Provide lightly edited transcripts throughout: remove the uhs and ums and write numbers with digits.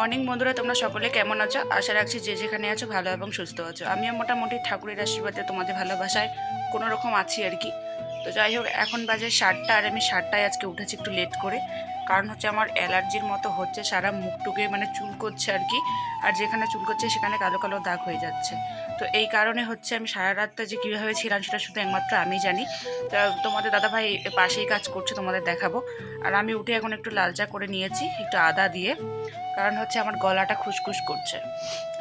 Morning বন্ধুরা, তোমরা সকলে কেমন আছো? আশা রাখছি যে যেখানে আছো ভালো এবং সুস্থ আছো। আমিও মোটামুটি ঠাকুরের আশীর্বাদে তোমাদের ভালোবাসায় কোনো রকম আছি আর কি। তো যাই হোক, এখন বাজে 7টা আর আমি 7টায় আজকে উঠেছি একটু লেট করে। কারণ হচ্ছে আমার অ্যালার্জির মতো হচ্ছে, সারা মুখটুকে মানে চুল করছে আর কি। আর যেখানে চুল করছে সেখানে কালো কালো দাগ হয়ে যাচ্ছে। তো এই কারণে হচ্ছে আমি সারা রাতটা যে কীভাবে ছিলাম সেটা শুধু একমাত্র আমি জানি। তা তোমাদের দাদাভাই পাশেই কাজ করছে, তোমাদের দেখাবো। আর আমি উঠে এখন একটু লাল চা করে নিয়েছি একটু আদা দিয়ে, কারণ হচ্ছে আমার গলাটা খুসখুস করছে।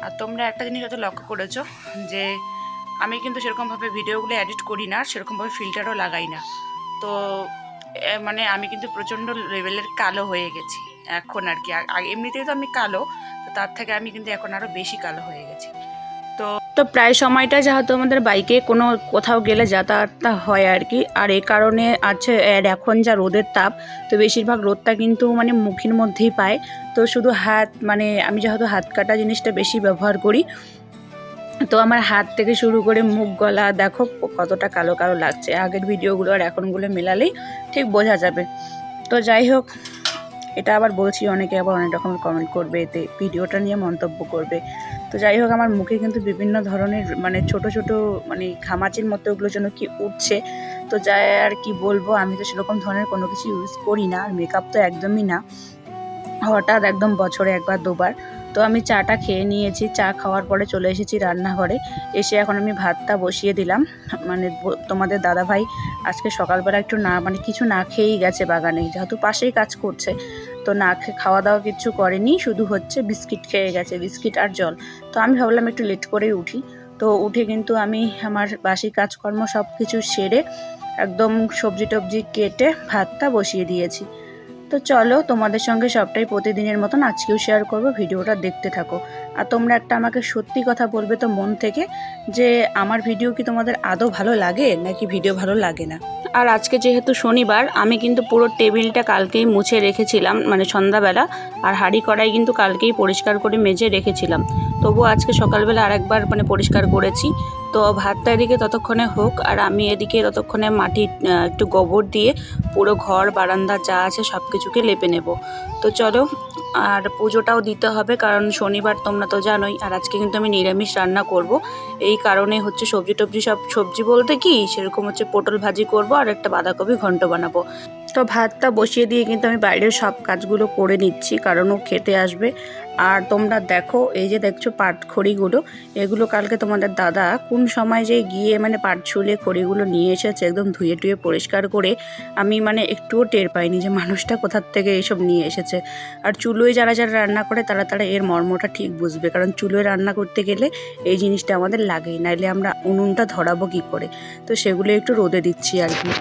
আর তোমরা একটা জিনিস হয়তো লক্ষ্য করেছো যে আমি কিন্তু সেরকমভাবে ভিডিওগুলো এডিট করি না, সেরকমভাবে ফিল্টারও লাগাই না। তো মানে আমি কিন্তু প্রচণ্ড লেভেলের কালো হয়ে গেছি এখন আর কি। এমনিতেই তো আমি কালো, তো তার থেকে আমি কিন্তু এখন আরও বেশি কালো হয়ে গেছি। তো তো প্রায় সময়টা যেহেতু আমাদের বাইকে কোনো কোথাও গেলে যাতায়াতটা হয় আর কি। আর এই কারণে আছে এখন যা রোদের তাপ, তো বেশিরভাগ রোদটা কিন্তু মানে মুখের মধ্যেই পায়। তো শুধু হাত মানে আমি যেহেতু হাত কাটা জিনিসটা বেশি ব্যবহার করি, তো আমার হাত থেকে শুরু করে মুখ গলা দেখো কতটা কালো কালো লাগছে। আগের ভিডিওগুলো আর এখনগুলো মেলালেই ঠিক বোঝা যাবে। তো যাই হোক, এটা আবার বলছি, অনেকে আবার অনেক রকমের কমেন্ট করবে, এতে ভিডিওটা নিয়ে মন্তব্য করবে। তো যাই হোক, আমার মুখে কিন্তু বিভিন্ন ধরনের মানে ছোট ছোট মানে ঘামাচির মতো ওগুলো যেন কি উঠছে। তো যাই আর কি বলবো, আমি তো সেরকম ধরনের কোনো কিছু ইউজ করি না, আর মেকআপ তো একদমই না, হঠাৎ একদম বছরে একবার দুবার। তো আমি চাটা খেয়ে নিয়েছি, চা খাওয়ার পরে চলে এসেছি রান্নাঘরে। এসে এখন আমি ভাতটা বসিয়ে দিলাম। মানে তোমাদের দাদাভাই আজকে সকালবেলা একটু না মানে কিছু না খেয়েই গেছে বাগানে, যেহেতু পাশেই কাজ করছে। তো না খাওয়া দাওয়া কিছু করেনি, শুধু হচ্ছে বিস্কিট খেয়ে গেছে, বিস্কিট আর জল। তো আমি ভাবলাম একটু লেট করেই উঠি। তো উঠে কিন্তু আমি আমার বাসি কাজকর্ম সব কিছু সেরে একদম সবজি টবজি কেটে ভাতটা বসিয়ে দিয়েছি। তো চলো, তোমাদের সঙ্গে সবটাই প্রতিদিনের মতন আজকেও শেয়ার করব, ভিডিওটা দেখতে থাকো। আর তোমরা একটা আমাকে সত্যি কথা বলবে তো মন থেকে, যে আমার ভিডিও কি তোমাদের আদৌ ভালো লাগে নাকি ভিডিও ভালো লাগে না। আর আজকে যেহেতু শনিবার, আমি কিন্তু পুরো টেবিলটা কালকেই মুছে রেখেছিলাম মানে সন্ধ্যাবেলা। আর হাঁড়ি কড়াই কিন্তু কালকেই পরিষ্কার করে মেজে রেখেছিলাম, তবুও আজকে সকালবেলা আরেকবার মানে পরিষ্কার করেছি। তো ভাতটা এদিকে ততক্ষণে হোক, আর আমি এদিকে ততক্ষণে মাটি একটু গোবর দিয়ে পুরো ঘর বারান্দা যা আছে সব কিছুকে লেপে নেব। তো চলো, আর পুজোটাও দিতে হবে, কারণ শনিবার তোমরা তো জানোই। আর আজকে কিন্তু আমি নিরামিষ রান্না করব, এই কারণে হচ্ছে সবজি টবজি সব, সবজি বলতে কি সেরকম হচ্ছে পটল ভাজি করব আর একটা বাঁধাকপি ঘন্ট বানাবো। তো ভাতটা বসিয়ে দিয়ে কিন্তু আমি বাইরের সব কাজগুলো করে নিচ্ছি, কারণ ও খেতে আসবে। আর তোমরা দেখো, এই যে দেখছো পাটখড়িগুলো, এগুলো কালকে তোমাদের দাদা কোন সময় যে গিয়ে মানে পাট ছুলে খড়িগুলো নিয়ে এসেছে, একদম ধুয়ে টুয়ে পরিষ্কার করে। আমি মানে একটুও টের পাইনি যে মানুষটা কোথার থেকে এসব নিয়ে এসেছে। আর চুলোয় যারা যারা রান্না করে তারা তারা এর মর্মটা ঠিক বুঝবে, কারণ চুলোয় রান্না করতে গেলে এই জিনিসটা আমাদের লাগেই, নাইলে আমরা উনুনটা ধরাবো কী করে। তো সেগুলো একটু রোদে দিচ্ছি আর কি।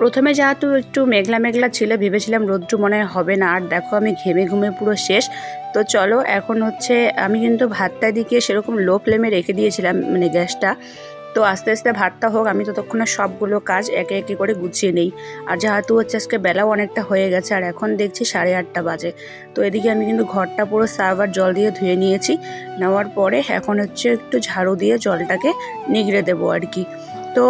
প্রথমে যেহেতু একটু মেঘলা মেঘলা ছিল, ভেবেছিলাম রোদ্রু মনে হবে না, আর দেখো আমি ঘেমে ঘুমে পুরো শেষ। তো চলো, এখন হচ্ছে আমি কিন্তু ভাতটা দিকে সেরকম লো ফ্লেমে রেখে দিয়েছিলাম মানে গ্যাসটা। তো আস্তে আস্তে ভাতটা হোক, আমি ততক্ষণে সবগুলো কাজ একে একে করে গুছিয়ে নেই। আর যেহেতু হচ্ছে আজকে বেলাও অনেকটা হয়ে গেছে, আর এখন দেখছি 8:30 বাজে। তো এদিকে আমি কিন্তু ঘরটা পুরো সার্ফ আর জল দিয়ে ধুয়ে নিয়েছি। নেওয়ার পরে এখন হচ্ছে একটু ঝাড়ু দিয়ে জলটাকে নিগড়ে দেবো আর কি। তো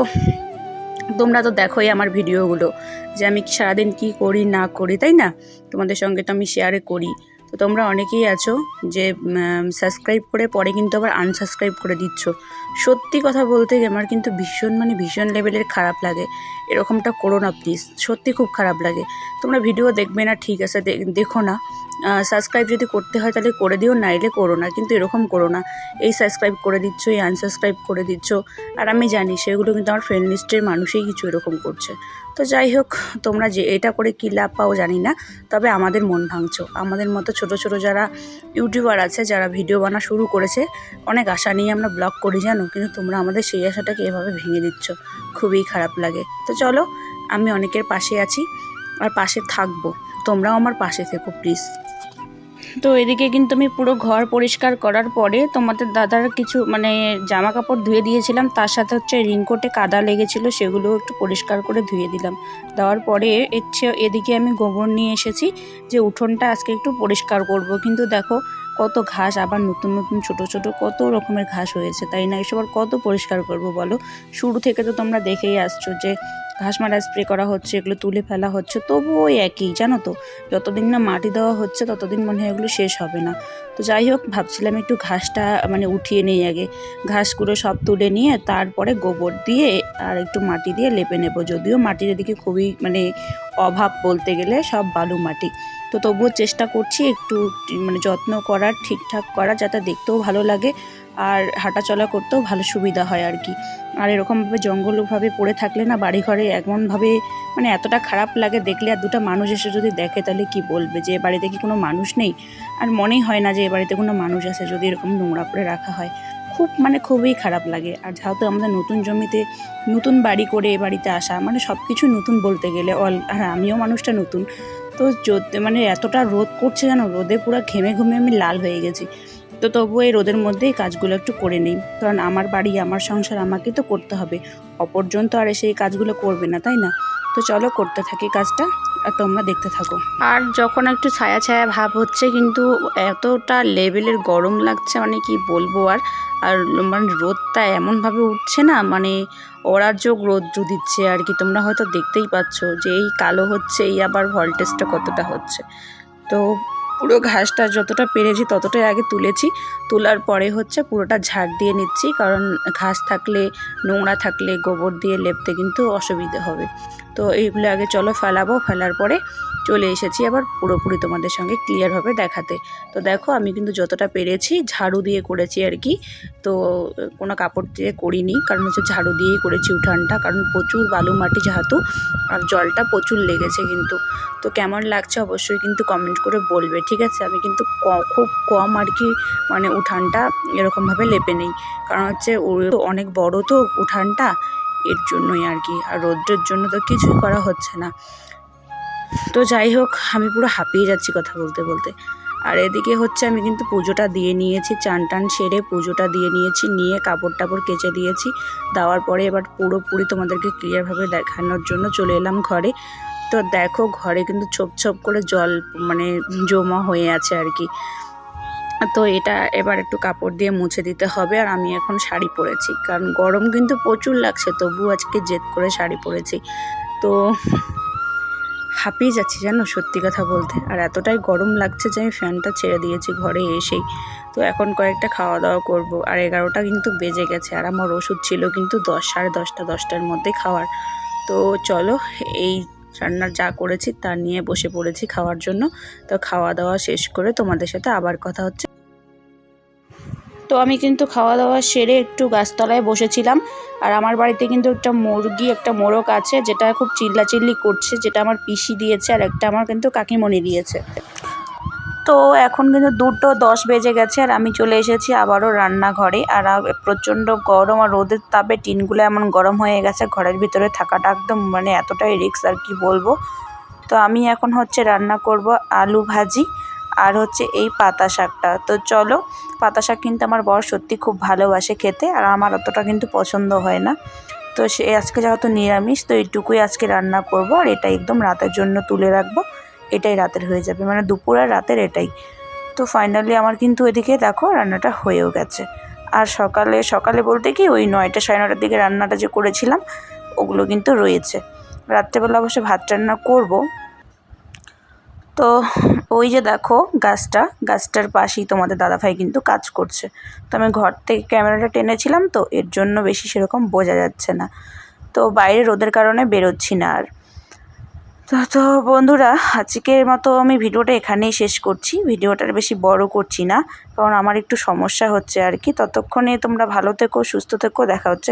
তোমরা তো দেখোই আমার ভিডিওগুলো, যে আমি সারাদিন কি করি না করি, তাই না? তোমাদের সঙ্গে তো আমি শেয়ারে করি। তো তোমরা অনেকেই আছো যে সাবস্ক্রাইব করে পরে কিন্তু আবার আনসাবস্ক্রাইব করে দিচ্ছ। সত্যি কথা বলতে আমার কিন্তু ভীষণ মানে ভীষণ লেভেলের খারাপ লাগে। এরকমটা করো না প্লিজ, সত্যি খুব খারাপ লাগে। তোমরা ভিডিও দেখবে না ঠিক আছে, দেখো না। সাবস্ক্রাইব যদি করতে হয় তাহলে করে দিও, নাইলে করো না, কিন্তু এরকম করো না। এই সাবস্ক্রাইব করে দিচ্ছ, এই আনসাবস্ক্রাইব করে দিচ্ছ। আর আমি জানি সেগুলো কিন্তু আমার ফ্রেন্ড লিস্টের মানুষই কিছু এরকম করছে। তো যাই হোক, তোমরা যে এটা করে কী লাভ পাও জানি না, তবে আমাদের মন ভাঙছো। আমাদের মতো ছোট ছোট যারা ইউটিউবার আছে, যারা ভিডিও বানা শুরু করেছে, অনেক আশা নিয়ে আমরা ব্লগ করি জানো, কিন্তু তোমরা আমাদের সেই আশাটাকে এভাবে ভেঙে দিচ্ছ, খুবই খারাপ লাগে। তো চলো, আমি অনেকের পাশে আছি আর পাশে থাকবো, তোমরাও আমার পাশে থেকো প্লিজ। তো এদিকে কিন্তু আমি পুরো ঘর পরিষ্কার করার পরে তোমাদের দাদার কিছু মানে জামা কাপড় ধুয়ে দিয়েছিলাম, তার সাথে হচ্ছে রিংকোটে কাদা লেগেছিল, সেগুলো একটু পরিষ্কার করে ধুয়ে দিলাম। দেওয়ার পরে এদিকে আমি গোবর নিয়ে এসেছি যে উঠোনটা আজকে একটু পরিষ্কার করব। কিন্তু দেখো কত ঘাস, আবার নতুন নতুন ছোট ছোট কত রকমের ঘাস হয়েছে, তাই না? এসব আর কত পরিষ্কার করব বলো? শুরু থেকে তো তোমরা দেখেই আসছো যে ঘাস মারা স্প্রে করা হচ্ছে, এগুলো তুলে ফেলা হচ্ছে, তবুও ওই একই, জানো তো? যতদিন না মাটি দেওয়া হচ্ছে ততদিন মনে হয় এগুলো শেষ হবে না। তো যাই হোক, ভাবছিলাম একটু ঘাসটা মানে উঠিয়ে নেই আগে, ঘাসগুলো সব তুলে নিয়ে তারপরে গোবর দিয়ে আর একটু মাটি দিয়ে লেপে নেব। যদিও মাটির এদিকে খুবই মানে অভাব বলতে গেলে, সব বালু মাটি। তো তবুও চেষ্টা করছি একটু মানে যত্ন করার, ঠিকঠাক করা, যাতে দেখতেও ভালো লাগে আর হাঁটাচলা করতেও ভালো সুবিধা হয় আর কি। আর এরকমভাবে জঙ্গলভাবে পড়ে থাকলে না বাড়িঘরে এমনভাবে মানে এতটা খারাপ লাগে দেখলে, আর দুটো মানুষ এসে যদি দেখে তাহলে কি বলবে যে এ বাড়িতে কি কোনো মানুষ নেই? আর মনেই হয় না যে এ বাড়িতে কোনো মানুষ আছে যদি এরকম নোংরা করে রাখা হয়। খুব মানে খুবই খারাপ লাগে। আর যেহেতু আমাদের নতুন জমিতে নতুন বাড়ি করে এ বাড়িতে আসা, মানে সব কিছু নতুন বলতে গেলে আর আমিও মানুষটা নতুন। তো মানে এতটা রোদ করছে যেন, রোদে পুরো ঘেমে ঘুমে আমি লাল হয়ে গেছি। তো তবুও এই রোদের মধ্যেই কাজগুলো একটু করে নিই, কারণ আমার বাড়ি, আমার সংসার, আমাকে তো করতে হবে। অপরজন তো আর এসে এই কাজগুলো করবে না, তাই না? তো চলো করতে থাকি কাজটা, আর তোমরা দেখতে থাকো। আর যখন একটু ছায়া ছায়া ভাব হচ্ছে, কিন্তু এতটা লেভেলের গরম লাগছে, মানে কি বলবো আর। আর মানে রোদটা এমনভাবে উঠছে না, মানে অরাজক রৌদ্র দিচ্ছে আর কি। তোমরা হয়তো দেখতেই পাচ্ছ যে এই কালো হচ্ছে, এই আবার ভোল্টেজটা কতটা হচ্ছে। তো পুরো ঘাসটা যতটা পেরেছি ততটাই আগে তুলেছি, তোলার পরে হচ্ছে পুরোটা ঝাড় দিয়ে নিচ্ছি, কারণ ঘাস থাকলে, নোংরা থাকলে গোবর দিয়ে লেপতে কিন্তু অসুবিধে হবে। তো এইগুলো আগে চলো ফেলাবো, ফেলার পরে চলে এসেছি আবার পুরোপুরি তোমাদের সঙ্গে ক্লিয়ারভাবে দেখাতে। তো দেখো আমি কিন্তু যতটা পেরেছি ঝাড়ু দিয়ে করেছি আর কি। তো কোনো কাপড় দিয়ে করিনি, কারণ হচ্ছে ঝাড়ু দিয়েই করেছি উঠানটা, কারণ প্রচুর বালু মাটি যেহেতু, আর জলটা প্রচুর লেগেছে কিন্তু। তো কেমন লাগছে অবশ্যই কিন্তু কমেন্ট করে বলবে, ঠিক আছে? আমি কিন্তু খুব কম আর কি মানে উঠানটা এরকমভাবে লেপে নেই, কারণ হচ্ছে অনেক বড় তো উঠানটা, এর জন্যই আর কি। আর রৌদ্রের জন্য তো কিছুই করা হচ্ছে না। তো যাই হোক, আমি পুরো হাঁপিয়ে যাচ্ছি কথা বলতে বলতে। আর এদিকে হচ্ছে আমি কিন্তু পুজোটা দিয়ে নিয়েছি, চান টান সেরে পুজোটা দিয়ে নিয়েছি, নিয়ে কাপড় টাপড় কেচে দিয়েছি। দেওয়ার পরে এবার পুরোপুরি তোমাদেরকে ক্লিয়ারভাবে দেখানোর জন্য চলে এলাম ঘরে। তো দেখো ঘরে কিন্তু ছোপ ছোপ করে জল মানে জমা হয়ে আছে আর কি। তো এটা এবার একটু কাপড় দিয়ে মুছে দিতে হবে। আর আমি এখন শাড়ি পরেছি, কারণ গরম কিন্তু প্রচুর লাগছে, তবু আজকে জেদ করে শাড়ি পরেছি। তো হাঁপিয়ে যাচ্ছি জানো, সত্যি কথা বলতে। আর এতটাই গরম লাগছে যে আমি ফ্যানটা ছেড়ে দিয়েছি ঘরে এসেই। তো এখন কয়েকটা খাওয়া দাওয়া করব। আর 11টা কিন্তু বেজে গেছে, আর আমার ওষুধ ছিল কিন্তু 10, সাড়ে 10টার মধ্যে খাওয়ার। তো চলো, এই রান্নার যা করেছি তা নিয়ে বসে পড়েছি খাওয়ার জন্য। তো খাওয়া দাওয়া শেষ করে তোমাদের সাথে আবার কথা হচ্ছে। তো আমি কিন্তু খাওয়া দাওয়া সেরে একটু গাছতলায় বসেছিলাম। আর আমার বাড়িতে কিন্তু একটা মুরগি, একটা মোরগ আছে, যেটা খুব চিল্লাচিল্লি করছে, যেটা আমার পিসি দিয়েছে, আর একটা আমার কিন্তু কাকিমণি দিয়েছে। তো এখন কিন্তু 2:10 বেজে গেছে, আর আমি চলে এসেছি আবারও রান্নাঘরে। আর প্রচণ্ড গরম, আর রোদের তাপে টিনগুলো এমন গরম হয়ে গেছে, ঘরের ভিতরে থাকাটা একদম মানে এতটাই রিস্ক আর কি বলবো। তো আমি এখন হচ্ছে রান্না করব আলু ভাজি আর হচ্ছে এই পাতা শাকটা। তো চলো, পাতা শাক কিন্তু আমার বর সত্যি খুব ভালোবাসে খেতে, আর আমার অতটা কিন্তু পছন্দ হয় না। তো সে আজকে যেহেতু নিরামিষ, তো এইটুকুই আজকে রান্না করব। আর এটা একদম রাতের জন্য তুলে রাখবো, এটাই রাতের হয়ে যাবে, মানে দুপুর আর রাতের এটাই। তো ফাইনালি আমার কিন্তু এদিকে দেখো রান্নাটা হয়েও গেছে। আর সকালে সকালে বলতে কি ওই 9টা সাড়ে 9টার দিকে রান্নাটা যে করেছিলাম ওগুলো কিন্তু রয়েছে। রাত্রেবেলা অবশ্য ভাত রান্না করব। তো ওই যে দেখো গাছটার পাশেই তোমাদের দাদাভাই কিন্তু কাজ করছে। তো আমি ঘর থেকে ক্যামেরাটা টেনেছিলাম, তো এর জন্য বেশি সেরকম বোঝা যাচ্ছে না। তো বাইরে রোদের কারণে বেরোচ্ছি না আর। তো বন্ধুরা, আজকের মতো আমি ভিডিওটা এখানেই শেষ করছি। ভিডিওটার বেশি বড় করছি না, কারণ আমার একটু সমস্যা হচ্ছে আর কি। ততক্ষণে তোমরা ভালো থেকো, সুস্থ থেকো, দেখা হচ্ছে